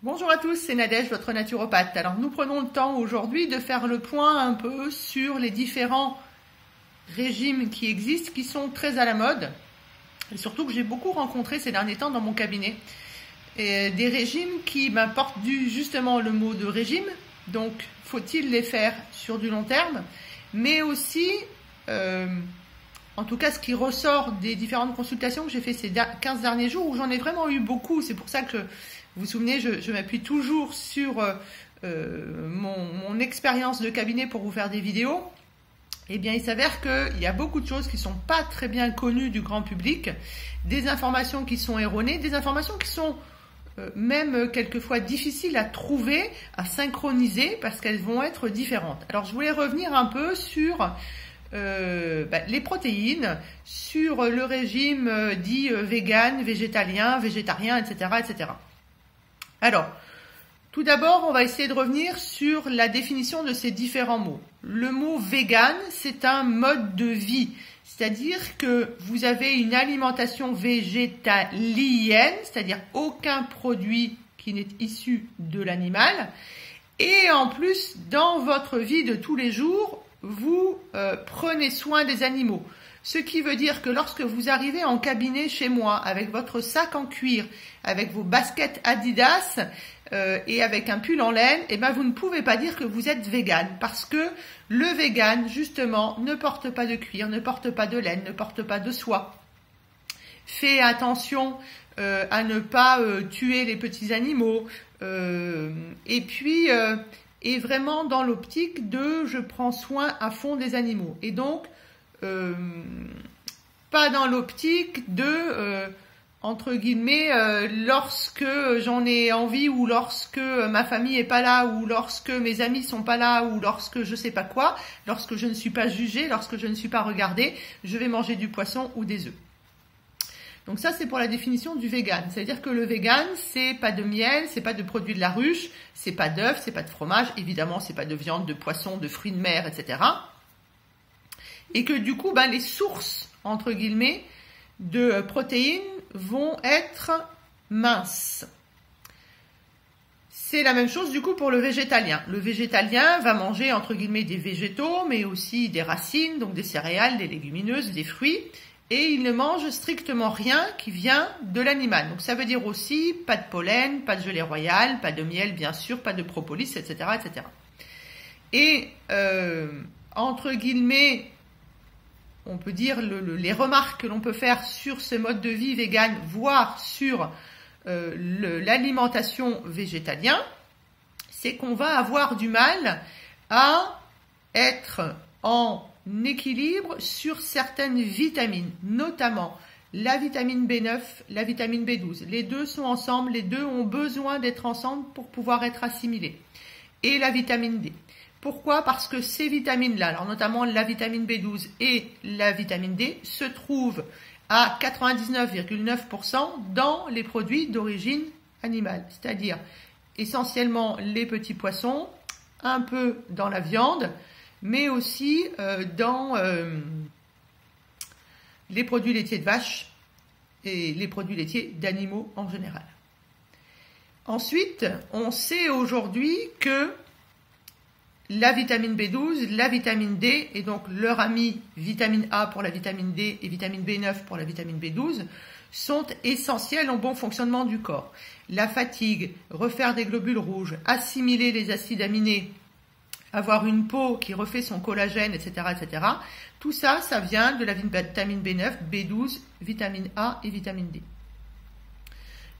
Bonjour à tous, c'est Nadège, votre naturopathe. Alors nous prenons le temps aujourd'hui de faire le point un peu sur les différents régimes qui existent, qui sont très à la mode, et surtout que j'ai beaucoup rencontré ces derniers temps dans mon cabinet. Et des régimes qui m'apportent justement le mot de régime, donc faut-il les faire sur du long terme, mais aussi, en tout cas ce qui ressort des différentes consultations que j'ai fait ces 15 derniers jours, où j'en ai vraiment eu beaucoup, c'est pour ça que vous vous souvenez, je m'appuie toujours sur mon expérience de cabinet pour vous faire des vidéos. Eh bien, il s'avère qu'il y a beaucoup de choses qui ne sont pas très bien connues du grand public, des informations qui sont erronées, des informations qui sont même quelquefois difficiles à trouver, à synchroniser, parce qu'elles vont être différentes. Alors, je voulais revenir un peu sur les protéines, sur le régime dit vegan, végétalien, végétarien, etc., etc. Alors, tout d'abord, on va essayer de revenir sur la définition de ces différents mots. Le mot vegan, c'est un mode de vie, c'est-à-dire que vous avez une alimentation végétalienne, c'est-à-dire aucun produit qui n'est issu de l'animal, et en plus, dans votre vie de tous les jours, vous prenez soin des animaux. Ce qui veut dire que lorsque vous arrivez en cabinet chez moi avec votre sac en cuir, avec vos baskets Adidas et avec un pull en laine, eh ben vous ne pouvez pas dire que vous êtes vegan, parce que le vegan justement ne porte pas de cuir, ne porte pas de laine, ne porte pas de soie. Fait attention à ne pas tuer les petits animaux et puis est vraiment dans l'optique de je prends soin à fond des animaux, et donc pas dans l'optique de entre guillemets lorsque j'en ai envie, ou lorsque ma famille est pas là, ou lorsque mes amis sont pas là, ou lorsque je sais pas quoi, lorsque je ne suis pas jugée, lorsque je ne suis pas regardée, je vais manger du poisson ou des œufs. Donc ça, c'est pour la définition du vegan. C'est-à-dire que le vegan, c'est pas de miel, c'est pas de produits de la ruche, c'est pas d'œufs, c'est pas de fromage, évidemment, c'est pas de viande, de poisson, de fruits de mer, etc. Et que du coup, les sources, entre guillemets, de protéines vont être minces. C'est la même chose du coup pour le végétalien. Le végétalien va manger, entre guillemets, des végétaux, mais aussi des racines, donc des céréales, des légumineuses, des fruits, et il ne mange strictement rien qui vient de l'animal. Donc ça veut dire aussi pas de pollen, pas de gelée royale, pas de miel, bien sûr, pas de propolis, etc., etc. Et entre guillemets, on peut dire les remarques que l'on peut faire sur ce mode de vie vegan, voire sur l'alimentation végétalienne, c'est qu'on va avoir du mal à être en équilibre sur certaines vitamines, notamment la vitamine B9, la vitamine B12. Les deux sont ensemble, les deux ont besoin d'être ensemble pour pouvoir être assimilés. Et la vitamine D. Pourquoi? Parce que ces vitamines-là, alors notamment la vitamine B12 et la vitamine D, se trouvent à 99,9% dans les produits d'origine animale, c'est-à-dire essentiellement les petits poissons, un peu dans la viande, mais aussi dans les produits laitiers de vache et les produits laitiers d'animaux en général. Ensuite, on sait aujourd'hui que la vitamine B12, la vitamine D, et donc leur ami vitamine A pour la vitamine D et vitamine B9 pour la vitamine B12, sont essentiels au bon fonctionnement du corps. La fatigue, refaire des globules rouges, assimiler les acides aminés, avoir une peau qui refait son collagène, etc., etc. Tout ça, ça vient de la vitamine B9, B12, vitamine A et vitamine D.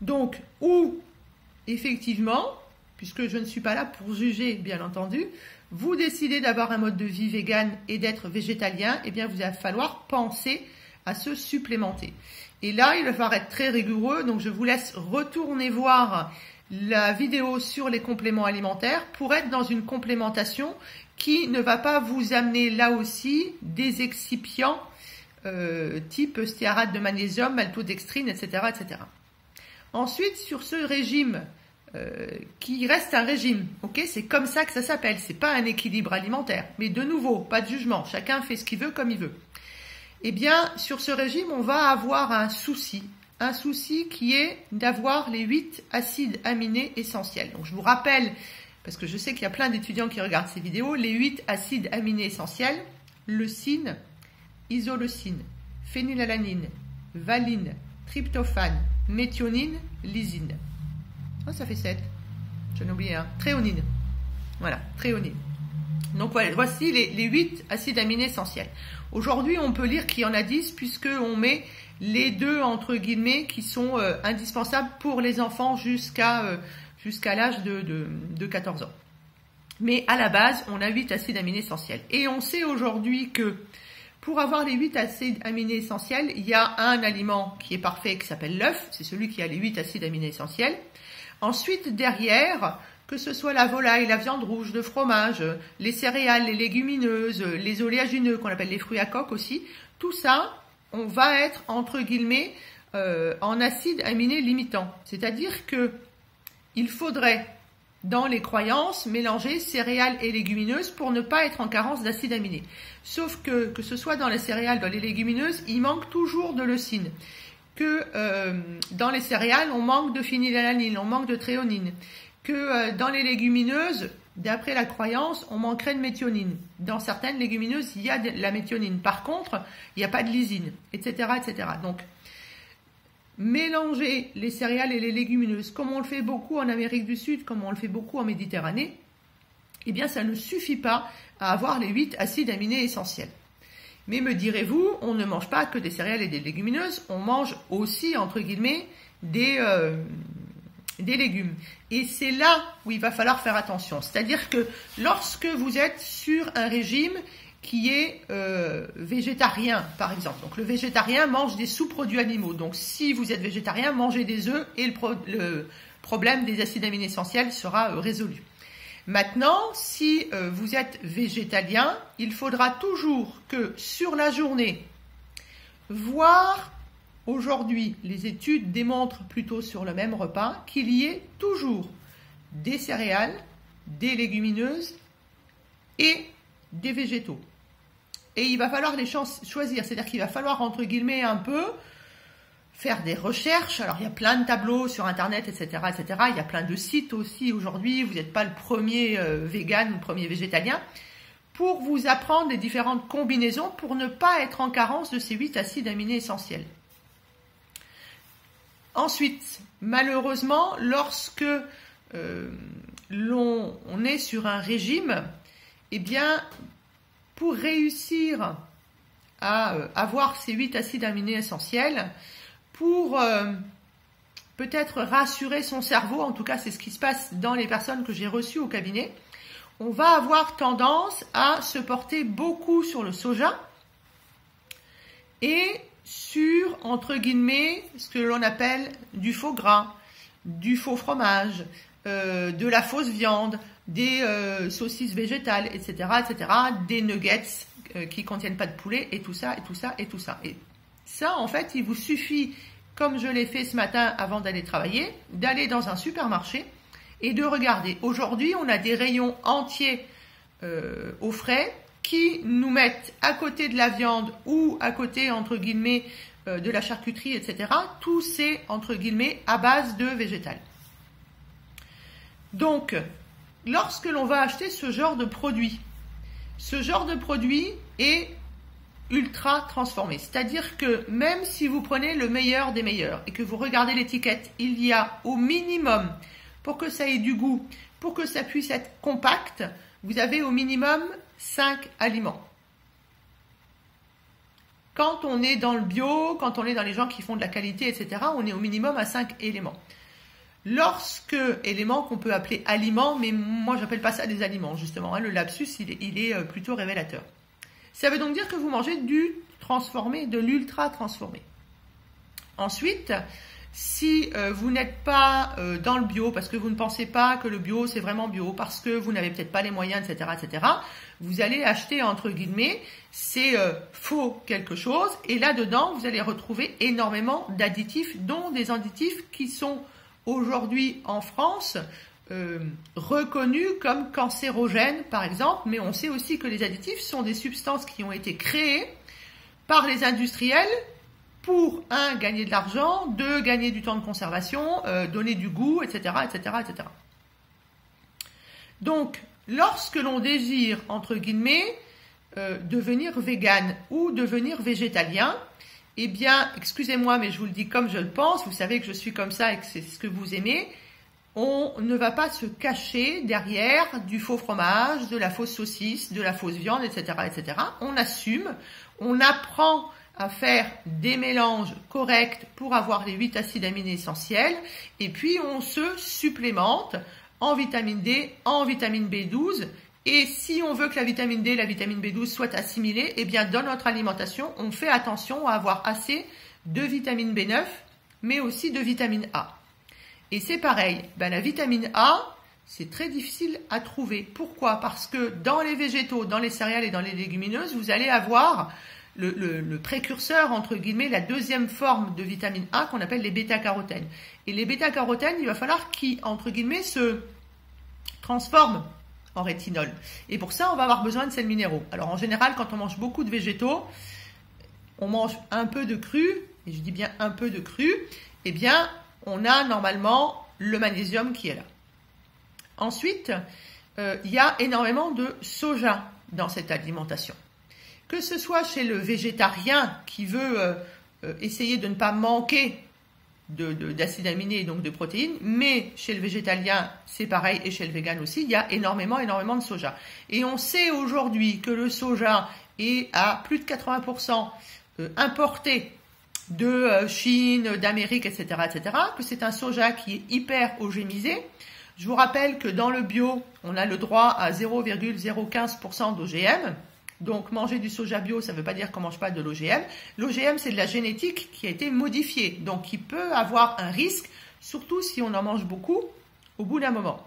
Donc, où, effectivement, puisque je ne suis pas là pour juger, bien entendu, vous décidez d'avoir un mode de vie vegan et d'être végétalien, eh bien, vous va falloir penser à se supplémenter. Et là, il va falloir être très rigoureux, donc je vous laisse retourner voir la vidéo sur les compléments alimentaires pour être dans une complémentation qui ne va pas vous amener là aussi des excipients type stéarate de magnésium, maltodextrine, etc., etc. Ensuite, sur ce régime qui reste un régime, ok, c'est comme ça que ça s'appelle, c'est pas un équilibre alimentaire, mais de nouveau, pas de jugement, chacun fait ce qu'il veut comme il veut. Eh bien, sur ce régime, on va avoir un souci un souci qui est d'avoir les 8 acides aminés essentiels. Donc je vous rappelle, parce que je sais qu'il y a plein d'étudiants qui regardent ces vidéos, les 8 acides aminés essentiels: leucine, isoleucine, phénylalanine, valine, tryptophane, méthionine, lysine. Oh, ça fait 7. J'en ai oublié un. Tréonine. Voilà, tréonine. Donc voilà, voici les 8 acides aminés essentiels. Aujourd'hui, on peut lire qu'il y en a 10 puisqu'on met les deux, entre guillemets, qui sont indispensables pour les enfants jusqu'à l'âge de 14 ans. Mais à la base, on a 8 acides aminés essentiels. Et on sait aujourd'hui que pour avoir les 8 acides aminés essentiels, il y a un aliment qui est parfait qui s'appelle l'œuf. C'est celui qui a les 8 acides aminés essentiels. Ensuite, derrière, que ce soit la volaille, la viande rouge, le fromage, les céréales, les légumineuses, les oléagineux qu'on appelle les fruits à coque aussi, tout ça, on va être entre guillemets en acides aminés limitants. C'est-à-dire que il faudrait, dans les croyances, mélanger céréales et légumineuses pour ne pas être en carence d'acides aminés. Sauf que ce soit dans les céréales, dans les légumineuses, il manque toujours de leucine. Que dans les céréales, on manque de phénylalanine, on manque de tréonine. Que dans les légumineuses, d'après la croyance, on manquerait de méthionine. Dans certaines légumineuses, il y a de la méthionine. Par contre, il n'y a pas de lysine, etc., etc. Donc, mélanger les céréales et les légumineuses, comme on le fait beaucoup en Amérique du Sud, comme on le fait beaucoup en Méditerranée, eh bien, ça ne suffit pas à avoir les 8 acides aminés essentiels. Mais me direz-vous, on ne mange pas que des céréales et des légumineuses, on mange aussi, entre guillemets, des légumes. Et c'est là où il va falloir faire attention. C'est-à-dire que lorsque vous êtes sur un régime qui est végétarien, par exemple. Donc le végétarien mange des sous-produits animaux. Donc si vous êtes végétarien, mangez des œufs et le problème des acides aminés essentiels sera résolu. Maintenant, si vous êtes végétalien, il faudra toujours que sur la journée, voire aujourd'hui, les études démontrent plutôt sur le même repas qu'il y ait toujours des céréales, des légumineuses et des végétaux. Et il va falloir les choisir, c'est-à-dire qu'il va falloir, entre guillemets, un peu faire des recherches. Alors, il y a plein de tableaux sur Internet, etc., etc. Il y a plein de sites aussi aujourd'hui. Vous n'êtes pas le premier vegan ou le premier végétalien, pour vous apprendre les différentes combinaisons pour ne pas être en carence de ces 8 acides aminés essentiels. Ensuite, malheureusement, lorsque on est sur un régime, eh bien, pour réussir à avoir ces 8 acides aminés essentiels, pour peut-être rassurer son cerveau, en tout cas c'est ce qui se passe dans les personnes que j'ai reçues au cabinet, on va avoir tendance à se porter beaucoup sur le soja et sur, entre guillemets, ce que l'on appelle du faux gras, du faux fromage, de la fausse viande, des saucisses végétales, etc., etc., des nuggets qui contiennent pas de poulet, et tout ça, et tout ça, et tout ça. Et ça, en fait, il vous suffit, comme je l'ai fait ce matin avant d'aller travailler, d'aller dans un supermarché et de regarder. Aujourd'hui, on a des rayons entiers au frais qui nous mettent à côté de la viande ou à côté, entre guillemets, de la charcuterie, etc. Tout c'est, entre guillemets, à base de végétal. Donc, lorsque l'on va acheter ce genre de produit est ultra transformé. C'est-à-dire que même si vous prenez le meilleur des meilleurs et que vous regardez l'étiquette, il y a au minimum, pour que ça ait du goût, pour que ça puisse être compact, vous avez au minimum 5 aliments. Quand on est dans le bio, quand on est dans les gens qui font de la qualité, etc., on est au minimum à 5 éléments. Lorsque, éléments qu'on peut appeler aliments, mais moi j'appelle pas ça des aliments justement, hein, le lapsus il est plutôt révélateur. Ça veut donc dire que vous mangez du transformé, de l'ultra transformé. Ensuite, si vous n'êtes pas dans le bio, parce que vous ne pensez pas que le bio c'est vraiment bio, parce que vous n'avez peut-être pas les moyens, etc., etc., vous allez acheter, entre guillemets, c'est faux quelque chose, et là-dedans, vous allez retrouver énormément d'additifs, dont des additifs qui sont aujourd'hui en France reconnus comme cancérogènes, par exemple, mais on sait aussi que les additifs sont des substances qui ont été créées par les industriels pour, un, gagner de l'argent, deux, gagner du temps de conservation, donner du goût, etc., etc., etc. Donc, lorsque l'on désire, entre guillemets, devenir vegan ou devenir végétalien, eh bien, excusez-moi, mais je vous le dis comme je le pense, vous savez que je suis comme ça et que c'est ce que vous aimez, on ne va pas se cacher derrière du faux fromage, de la fausse saucisse, de la fausse viande, etc., etc. On assume, on apprend à faire des mélanges corrects pour avoir les 8 acides aminés essentiels, et puis on se supplémente en vitamine D, en vitamine B12, et si on veut que la vitamine D, la vitamine B12 soient assimilées, eh bien dans notre alimentation, on fait attention à avoir assez de vitamine B9, mais aussi de vitamine A. Et c'est pareil, la vitamine A, c'est très difficile à trouver. Pourquoi? Parce que dans les végétaux, dans les céréales et dans les légumineuses, vous allez avoir le précurseur, entre guillemets, la deuxième forme de vitamine A qu'on appelle les bêta-carotènes. Et les bêta-carotènes, il va falloir qu'ils, entre guillemets, se transforment en rétinol. Et pour ça, on va avoir besoin de sels minéraux. Alors en général, quand on mange beaucoup de végétaux, on mange un peu de cru, et je dis bien un peu de cru, eh bien, on a normalement le magnésium qui est là. Ensuite, il y a énormément de soja dans cette alimentation. Que ce soit chez le végétarien qui veut essayer de ne pas manquer d'acides aminés et donc de protéines, mais chez le végétalien, c'est pareil, et chez le vegan aussi, il y a énormément de soja. Et on sait aujourd'hui que le soja est à plus de 80% importé de Chine, d'Amérique, etc., etc., que c'est un soja qui est hyper eugénisé. Je vous rappelle que dans le bio, on a le droit à 0,015% d'OGM. Donc manger du soja bio, ça ne veut pas dire qu'on ne mange pas de l'OGM. L'OGM, c'est de la génétique qui a été modifiée, donc qui peut avoir un risque, surtout si on en mange beaucoup au bout d'un moment.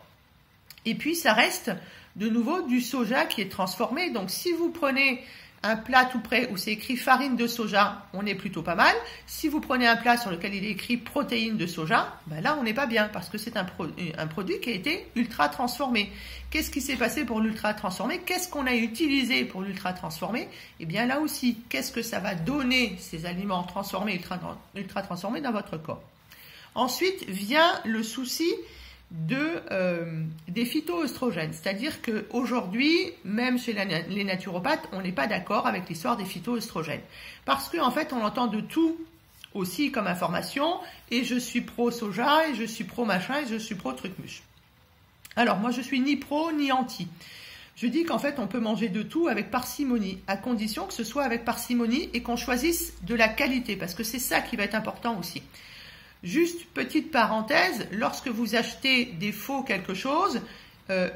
Et puis ça reste de nouveau du soja qui est transformé. Donc si vous prenez un plat tout prêt où c'est écrit farine de soja, on est plutôt pas mal. Si vous prenez un plat sur lequel il est écrit protéines de soja, là on n'est pas bien parce que c'est un produit qui a été ultra transformé. Qu'est-ce qui s'est passé pour l'ultra transformé? Qu'est-ce qu'on a utilisé pour l'ultra transformé? Et bien là aussi, qu'est-ce que ça va donner ces aliments transformés, ultra transformés dans votre corps? Ensuite vient le souci des phytoœstrogènes, c'est-à-dire qu'aujourd'hui, même chez les naturopathes, on n'est pas d'accord avec l'histoire des phytoœstrogènes, parce qu'en fait, on entend de tout aussi comme information, et je suis pro soja, et je suis pro machin, et je suis pro truc-muche. Alors, moi, je suis ni pro ni anti. Je dis qu'en fait, on peut manger de tout avec parcimonie, à condition que ce soit avec parcimonie et qu'on choisisse de la qualité, parce que c'est ça qui va être important aussi. Juste petite parenthèse, lorsque vous achetez des faux quelque chose,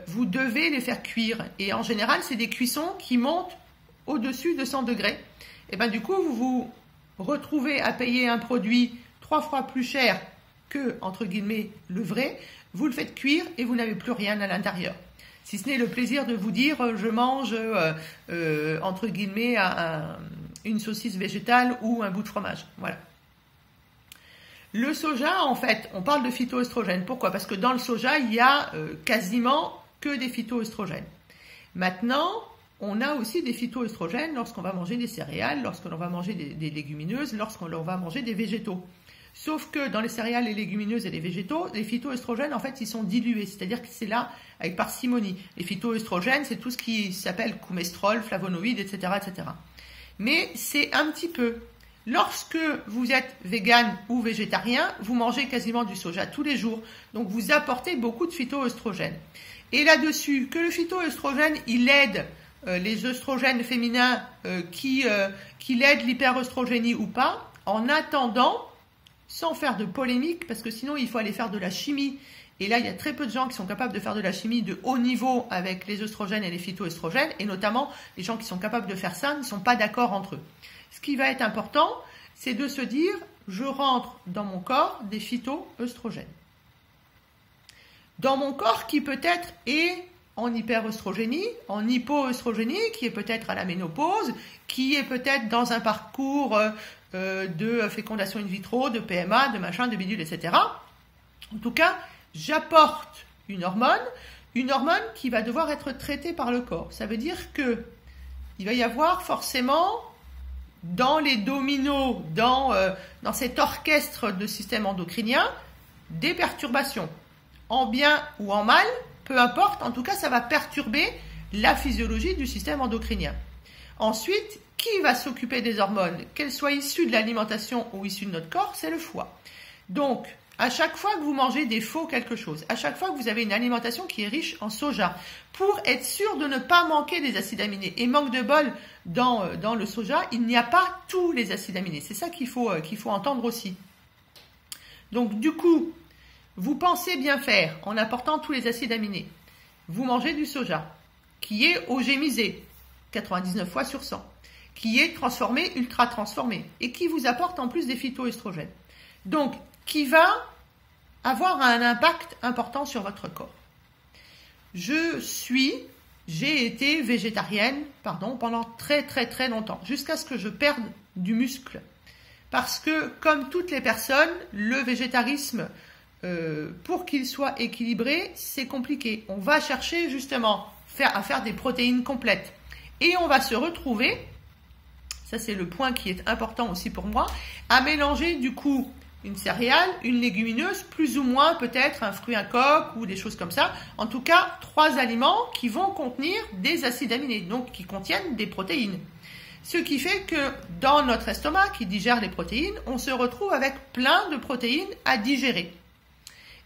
vous devez les faire cuire. Et en général, c'est des cuissons qui montent au-dessus de 100 degrés. Et bien du coup, vous vous retrouvez à payer un produit 3 fois plus cher que, entre guillemets, le vrai. Vous le faites cuire et vous n'avez plus rien à l'intérieur. Si ce n'est le plaisir de vous dire, je mange, entre guillemets, une saucisse végétale ou un bout de fromage. Voilà. Le soja, en fait, on parle de phytoœstrogènes. Pourquoi? Parce que dans le soja, il y a quasiment que des phytoœstrogènes. Maintenant, on a aussi des phytoœstrogènes lorsqu'on va manger des céréales, lorsqu'on va manger des légumineuses, lorsqu'on va manger des végétaux. Sauf que dans les céréales, les légumineuses et les végétaux, les phytoœstrogènes, en fait, ils sont dilués. C'est-à-dire que c'est là avec parcimonie. Les phytoœstrogènes, c'est tout ce qui s'appelle coumestrol, flavonoïdes, etc., etc. Mais c'est un petit peu. Lorsque vous êtes vegan ou végétarien, vous mangez quasiment du soja tous les jours. Donc, vous apportez beaucoup de phytoœstrogènes. Et là-dessus, que le phytoœstrogène, il aide les œstrogènes féminins qui aident l'hyperœstrogénie ou pas, en attendant, sans faire de polémique, parce que sinon, il faut aller faire de la chimie. Et là, il y a très peu de gens qui sont capables de faire de la chimie de haut niveau avec les œstrogènes et les phytoœstrogènes. Et notamment, les gens qui sont capables de faire ça ne sont pas d'accord entre eux. Ce qui va être important, c'est de se dire, je rentre dans mon corps des phytoœstrogènes. Dans mon corps qui peut-être est en hyperœstrogénie, en hypoœstrogénie, qui est peut-être à la ménopause, qui est peut-être dans un parcours de fécondation in vitro, de PMA, de machin, de bidule, etc. En tout cas, j'apporte une hormone qui va devoir être traitée par le corps. Ça veut dire que il va y avoir forcément dans les dominos, dans cet orchestre de système endocrinien, des perturbations. En bien ou en mal, peu importe, en tout cas, ça va perturber la physiologie du système endocrinien. Ensuite, qui va s'occuper des hormones, qu'elles soient issues de l'alimentation ou issues de notre corps? C'est le foie. Donc, à chaque fois que vous mangez des faux quelque chose, à chaque fois que vous avez une alimentation qui est riche en soja, pour être sûr de ne pas manquer des acides aminés, et manque de bol, dans le soja, il n'y a pas tous les acides aminés. C'est ça qu'il faut entendre aussi. Donc, du coup, vous pensez bien faire en apportant tous les acides aminés. Vous mangez du soja, qui est eugémisé, 99 fois sur 100, qui est transformé, ultra transformé, et qui vous apporte en plus des phytoestrogènes. Donc, qui va avoir un impact important sur votre corps. J'ai été végétarienne, pendant très très très longtemps, jusqu'à ce que je perde du muscle. Parce que, comme toutes les personnes, le végétarisme, pour qu'il soit équilibré, c'est compliqué. On va chercher justement à faire des protéines complètes. Et on va se retrouver, ça c'est le point qui est important aussi pour moi, à mélanger du coup une céréale, une légumineuse, plus ou moins peut-être un fruit, un coq ou des choses comme ça. En tout cas, 3 aliments qui vont contenir des acides aminés, donc qui contiennent des protéines. Ce qui fait que dans notre estomac qui digère les protéines, on se retrouve avec plein de protéines à digérer.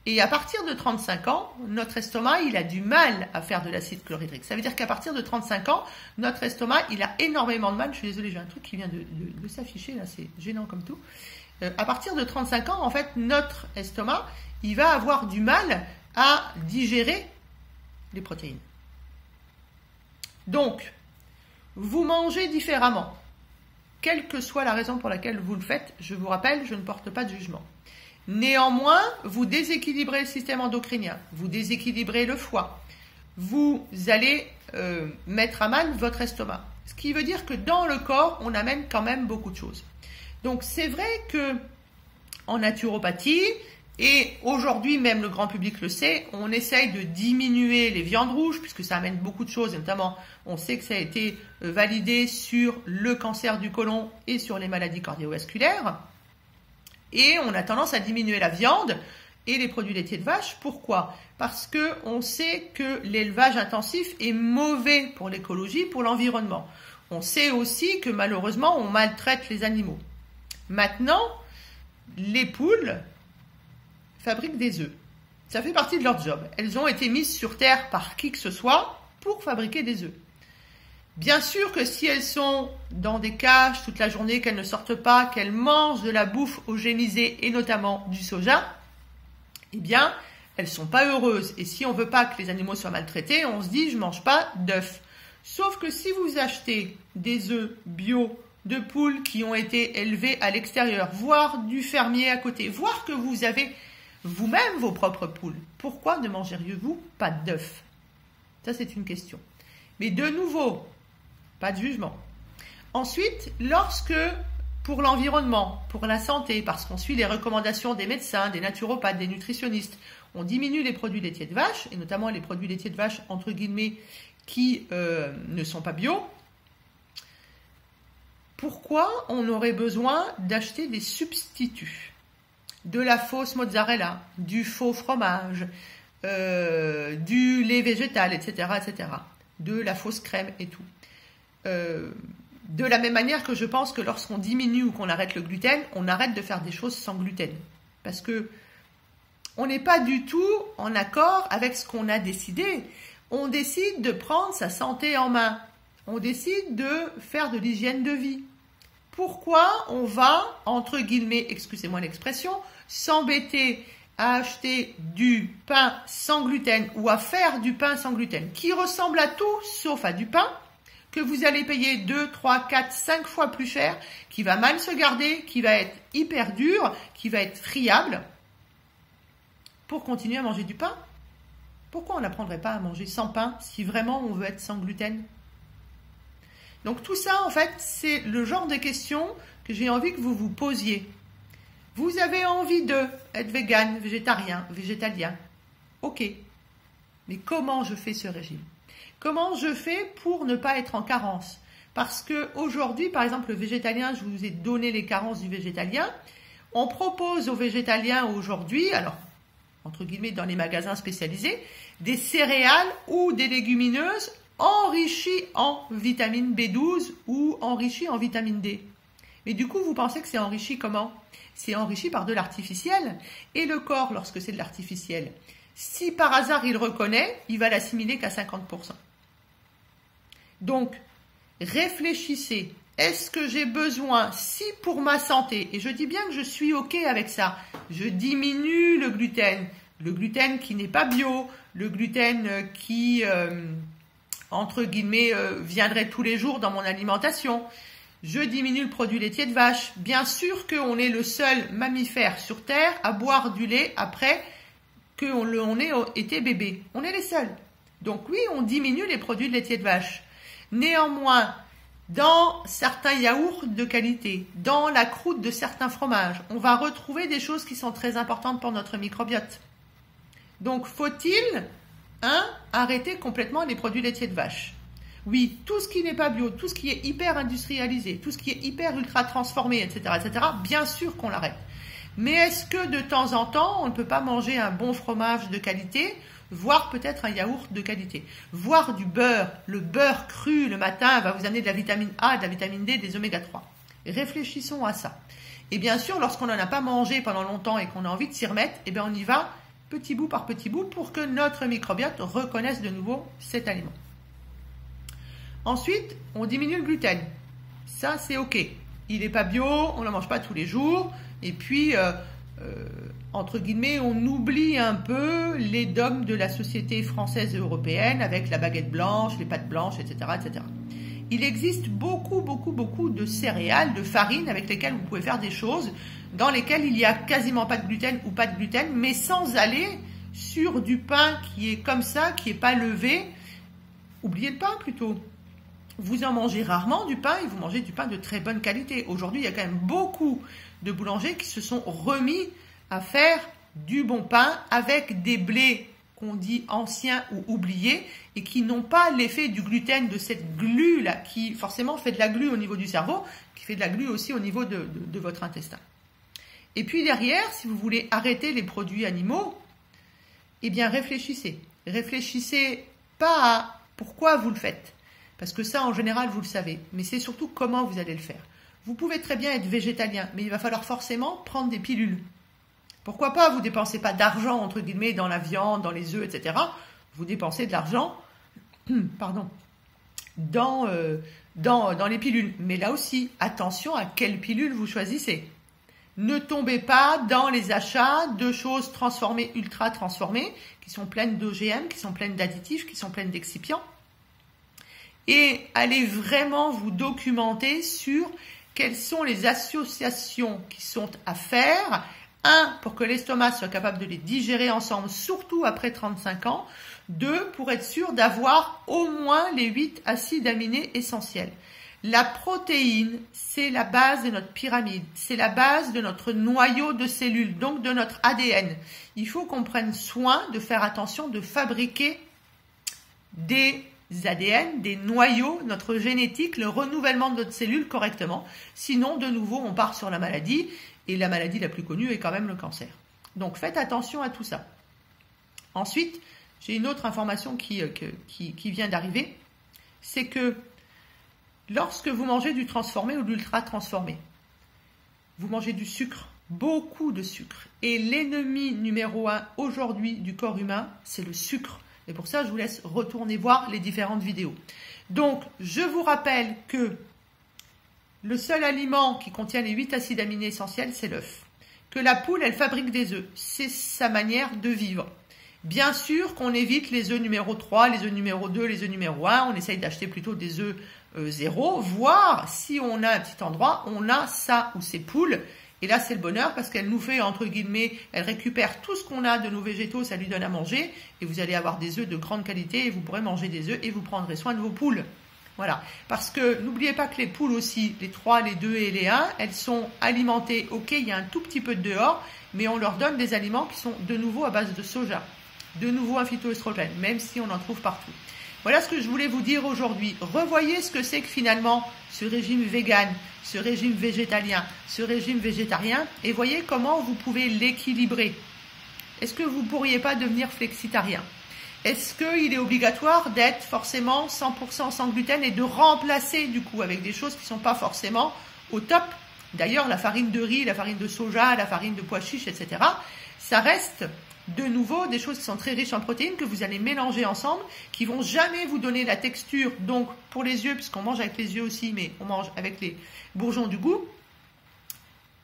Et à partir de 35 ans, notre estomac, il a du mal à faire de l'acide chlorhydrique. Ça veut dire qu'à partir de 35 ans, notre estomac, il a énormément de mal. Je suis désolée, j'ai un truc qui vient de s'afficher, là, c'est gênant comme tout. À partir de 35 ans, en fait, notre estomac, il va avoir du mal à digérer les protéines. Donc, vous mangez différemment. Quelle que soit la raison pour laquelle vous le faites, je vous rappelle, je ne porte pas de jugement. Néanmoins, vous déséquilibrez le système endocrinien, vous déséquilibrez le foie, vous allez mettre à mal votre estomac. Ce qui veut dire que dans le corps, on amène quand même beaucoup de choses. Donc c'est vrai que en naturopathie, et aujourd'hui même le grand public le sait, on essaye de diminuer les viandes rouges puisque ça amène beaucoup de choses, et notamment on sait que ça a été validé sur le cancer du côlon et sur les maladies cardiovasculaires. Et on a tendance à diminuer la viande et les produits laitiers de vache. Pourquoi? Parce qu'on sait que l'élevage intensif est mauvais pour l'écologie, pour l'environnement. On sait aussi que malheureusement, on maltraite les animaux. Maintenant, les poules fabriquent des œufs. Ça fait partie de leur job. Elles ont été mises sur terre par qui que ce soit pour fabriquer des œufs. Bien sûr que si elles sont dans des cages toute la journée, qu'elles ne sortent pas, qu'elles mangent de la bouffe eugénisée et notamment du soja, eh bien, elles sont pas heureuses. Et si on veut pas que les animaux soient maltraités, on se dit je mange pas d'œufs. Sauf que si vous achetez des œufs bio de poules qui ont été élevées à l'extérieur, voire du fermier à côté, voire que vous avez vous-même vos propres poules, pourquoi ne mangeriez-vous pas d'œufs? Ça, c'est une question. Mais de nouveau, pas de jugement. Ensuite, lorsque, pour l'environnement, pour la santé, parce qu'on suit les recommandations des médecins, des naturopathes, des nutritionnistes, on diminue les produits laitiers de vache, et notamment les produits laitiers de vache, entre guillemets, qui ne sont pas bio, pourquoi on aurait besoin d'acheter des substituts? De la fausse mozzarella, du faux fromage, du lait végétal, etc., etc., de la fausse crème et tout. De la même manière que je pense que lorsqu'on diminue ou qu'on arrête le gluten, on arrête de faire des choses sans gluten. Parce que on n'est pas du tout en accord avec ce qu'on a décidé. On décide de prendre sa santé en main. On décide de faire de l'hygiène de vie. Pourquoi on va, entre guillemets, excusez-moi l'expression, s'embêter à acheter du pain sans gluten ou à faire du pain sans gluten, qui ressemble à tout sauf à du pain, que vous allez payer 2, 3, 4, 5 fois plus cher, qui va mal se garder, qui va être hyper dur, qui va être friable, pour continuer à manger du pain? Pourquoi on n'apprendrait pas à manger sans pain si vraiment on veut être sans gluten? Donc tout ça, en fait, c'est le genre de questions que j'ai envie que vous vous posiez. Vous avez envie d'être vegan, végétarien, végétalien. Ok. Mais comment je fais ce régime? Comment je fais pour ne pas être en carence? Parce que aujourd'hui, par exemple, le végétalien, je vous ai donné les carences du végétalien. On propose aux végétaliens aujourd'hui, alors entre guillemets dans les magasins spécialisés, des céréales ou des légumineuses enrichies en vitamine B12 ou enrichies en vitamine D. Mais du coup, vous pensez que c'est enrichi comment? C'est enrichi par de l'artificiel. Et le corps, lorsque c'est de l'artificiel, si par hasard il reconnaît, il va l'assimiler qu'à 50%. Donc, réfléchissez. Est-ce que j'ai besoin, si pour ma santé, et je dis bien que je suis OK avec ça, je diminue le gluten qui n'est pas bio, le gluten qui, entre guillemets, viendrait tous les jours dans mon alimentation, je diminue le produit laitier de vache. Bien sûr qu'on est le seul mammifère sur Terre à boire du lait après qu'on ait été bébé. On est les seuls. Donc oui, on diminue les produits laitiers de vache. Néanmoins, dans certains yaourts de qualité, dans la croûte de certains fromages, on va retrouver des choses qui sont très importantes pour notre microbiote. Donc, faut-il arrêter complètement les produits laitiers de vache? Oui, tout ce qui n'est pas bio, tout ce qui est hyper industrialisé, tout ce qui est hyper ultra transformé, etc., bien sûr qu'on l'arrête. Mais est-ce que de temps en temps, on ne peut pas manger un bon fromage de qualité, voire peut-être un yaourt de qualité, voire du beurre? Le beurre cru le matin va vous amener de la vitamine A, de la vitamine D, des oméga 3. Réfléchissons à ça. Et bien sûr, lorsqu'on n'en a pas mangé pendant longtemps et qu'on a envie de s'y remettre, eh bien on y va petit bout par petit bout pour que notre microbiote reconnaisse de nouveau cet aliment. Ensuite, on diminue le gluten. Ça, c'est OK. Il n'est pas bio, on ne le mange pas tous les jours. Et puis, entre guillemets, on oublie un peu les dogmes de la société française et européenne avec la baguette blanche, les pâtes blanches, etc., etc. Il existe beaucoup de céréales, de farines avec lesquelles vous pouvez faire des choses dans lesquelles il n'y a quasiment pas de gluten ou pas de gluten, mais sans aller sur du pain qui est comme ça, qui n'est pas levé. Oubliez le pain plutôt. Vous en mangez rarement du pain et vous mangez du pain de très bonne qualité. Aujourd'hui, il y a quand même beaucoup de boulangers qui se sont remis à faire du bon pain avec des blés qu'on dit anciens ou oubliés et qui n'ont pas l'effet du gluten, de cette glu-là qui forcément fait de la glu au niveau du cerveau, qui fait de la glu aussi au niveau de votre intestin. Et puis derrière, si vous voulez arrêter les produits animaux, eh bien réfléchissez. Réfléchissez pas à pourquoi vous le faites. Parce que ça, en général, vous le savez. Mais c'est surtout comment vous allez le faire. Vous pouvez très bien être végétalien, mais il va falloir forcément prendre des pilules. Pourquoi pas? Vous ne dépensez pas d'argent, entre guillemets, dans la viande, dans les œufs, etc. Vous dépensez de l'argent dans les pilules. Mais là aussi, attention à quelle pilule vous choisissez. Ne tombez pas dans les achats de choses transformées, ultra transformées, qui sont pleines d'OGM, qui sont pleines d'additifs, qui sont pleines d'excipients. Et allez vraiment vous documenter sur quelles sont les associations qui sont à faire. 1, pour que l'estomac soit capable de les digérer ensemble, surtout après 35 ans. 2, pour être sûr d'avoir au moins les 8 acides aminés essentiels. La protéine, c'est la base de notre pyramide, c'est la base de notre noyau de cellules, donc de notre ADN. Il faut qu'on prenne soin de faire attention de fabriquer des ADN, des noyaux, notre génétique, le renouvellement de notre cellule correctement. Sinon, de nouveau, on part sur la maladie. Et la maladie la plus connue est quand même le cancer. Donc, faites attention à tout ça. Ensuite, j'ai une autre information qui vient d'arriver. C'est que lorsque vous mangez du transformé ou de l'ultra transformé, vous mangez du sucre, beaucoup de sucre. Et l'ennemi numéro 1 aujourd'hui du corps humain, c'est le sucre. Et pour ça, je vous laisse retourner voir les différentes vidéos. Donc, je vous rappelle que le seul aliment qui contient les 8 acides aminés essentiels, c'est l'œuf. Que la poule, elle fabrique des œufs. C'est sa manière de vivre. Bien sûr qu'on évite les œufs numéro 3, les œufs numéro 2, les œufs numéro 1. On essaye d'acheter plutôt des œufs 0. Voire, si on a un petit endroit, on a ça ou ces poules. Et là, c'est le bonheur parce qu'elle nous fait, entre guillemets, elle récupère tout ce qu'on a de nos végétaux, ça lui donne à manger. Et vous allez avoir des œufs de grande qualité et vous pourrez manger des œufs et vous prendrez soin de vos poules. Voilà. Parce que n'oubliez pas que les poules aussi, les 3, les 2 et les 1, elles sont alimentées. Ok, il y a un tout petit peu de dehors, mais on leur donne des aliments qui sont de nouveau à base de soja. De nouveau un phytoestrogène, même si on en trouve partout. Voilà ce que je voulais vous dire aujourd'hui. Revoyez ce que c'est que finalement ce régime vegan, ce régime végétalien, ce régime végétarien, et voyez comment vous pouvez l'équilibrer. Est-ce que vous ne pourriez pas devenir flexitarien? Est-ce qu'il est obligatoire d'être forcément 100% sans gluten et de remplacer du coup avec des choses qui ne sont pas forcément au top? D'ailleurs, la farine de riz, la farine de soja, la farine de pois chiches, etc., ça reste de nouveau des choses qui sont très riches en protéines que vous allez mélanger ensemble, qui vont jamais vous donner la texture. Donc pour les yeux, puisqu'on mange avec les yeux aussi, mais on mange avec les bourgeons du goût,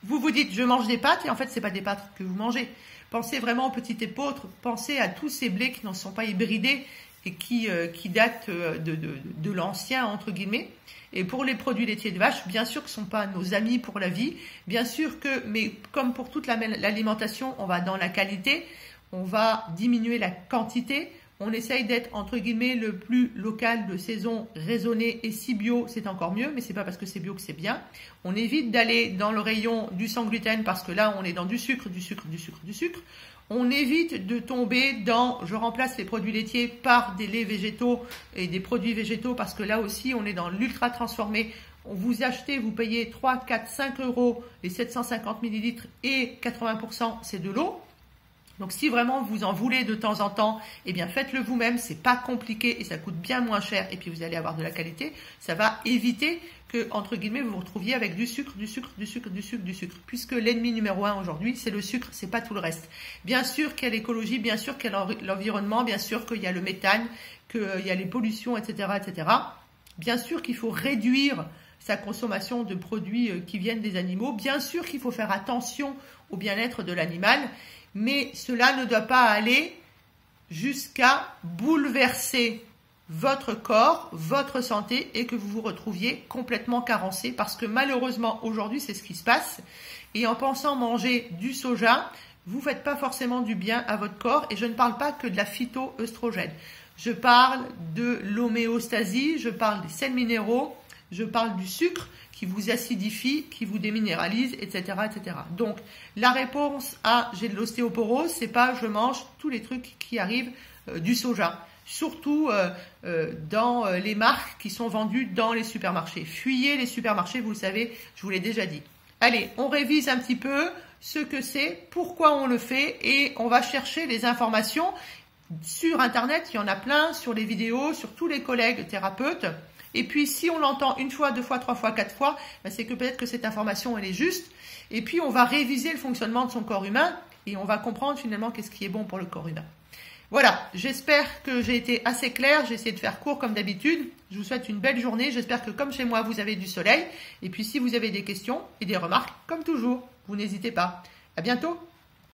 vous vous dites je mange des pâtes, et en fait c'est pas des pâtes que vous mangez. Pensez vraiment aux petits épeautres, pensez à tous ces blés qui n'en sont pas hybridés et qui datent de l'ancien entre guillemets. Et pour les produits laitiers de vache, bien sûr que ce ne sont pas nos amis pour la vie, bien sûr que, mais comme pour toute l'alimentation, on va dans la qualité, on va diminuer la quantité, on essaye d'être entre guillemets le plus local, de saison, raisonné, et si bio c'est encore mieux, mais c'est pas parce que c'est bio que c'est bien. On évite d'aller dans le rayon du sans gluten parce que là on est dans du sucre, du sucre, du sucre, du sucre. On évite de tomber dans je remplace les produits laitiers par des laits végétaux et des produits végétaux parce que là aussi on est dans l'ultra transformé. Vous achetez, vous payez 3, 4, 5 euros les 750 millilitres et 80% c'est de l'eau. Donc si vraiment vous en voulez de temps en temps, eh bien faites-le vous-même, c'est pas compliqué et ça coûte bien moins cher et puis vous allez avoir de la qualité. Ça va éviter que, entre guillemets, vous vous retrouviez avec du sucre, du sucre, du sucre, du sucre, du sucre. Puisque l'ennemi numéro 1 aujourd'hui, c'est le sucre, c'est pas tout le reste. Bien sûr qu'il y a l'écologie, bien sûr qu'il y a l'environnement, bien sûr qu'il y a le méthane, qu'il y a les pollutions, etc., etc. Bien sûr qu'il faut réduire sa consommation de produits qui viennent des animaux. Bien sûr qu'il faut faire attention au bien-être de l'animal. Mais cela ne doit pas aller jusqu'à bouleverser votre corps, votre santé et que vous vous retrouviez complètement carencé parce que malheureusement aujourd'hui c'est ce qui se passe et en pensant manger du soja, vous ne faites pas forcément du bien à votre corps et je ne parle pas que de la phytoœstrogène. Je parle de l'homéostasie, je parle des sels minéraux, je parle du sucre qui vous acidifie, qui vous déminéralise, etc., etc. Donc, la réponse à j'ai de l'ostéoporose, c'est pas je mange tous les trucs qui arrivent du soja. Surtout dans les marques qui sont vendues dans les supermarchés. Fuyez les supermarchés, vous le savez, je vous l'ai déjà dit. Allez, on révise un petit peu ce que c'est, pourquoi on le fait et on va chercher les informations sur Internet. Il y en a plein, sur les vidéos, sur tous les collègues thérapeutes. Et puis, si on l'entend une fois, deux fois, trois fois, quatre fois, ben c'est que peut-être que cette information, elle est juste. Et puis, on va réviser le fonctionnement de son corps humain et on va comprendre finalement qu'est-ce qui est bon pour le corps humain. Voilà, j'espère que j'ai été assez claire. J'ai essayé de faire court comme d'habitude. Je vous souhaite une belle journée. J'espère que comme chez moi, vous avez du soleil. Et puis, si vous avez des questions et des remarques, comme toujours, vous n'hésitez pas. À bientôt.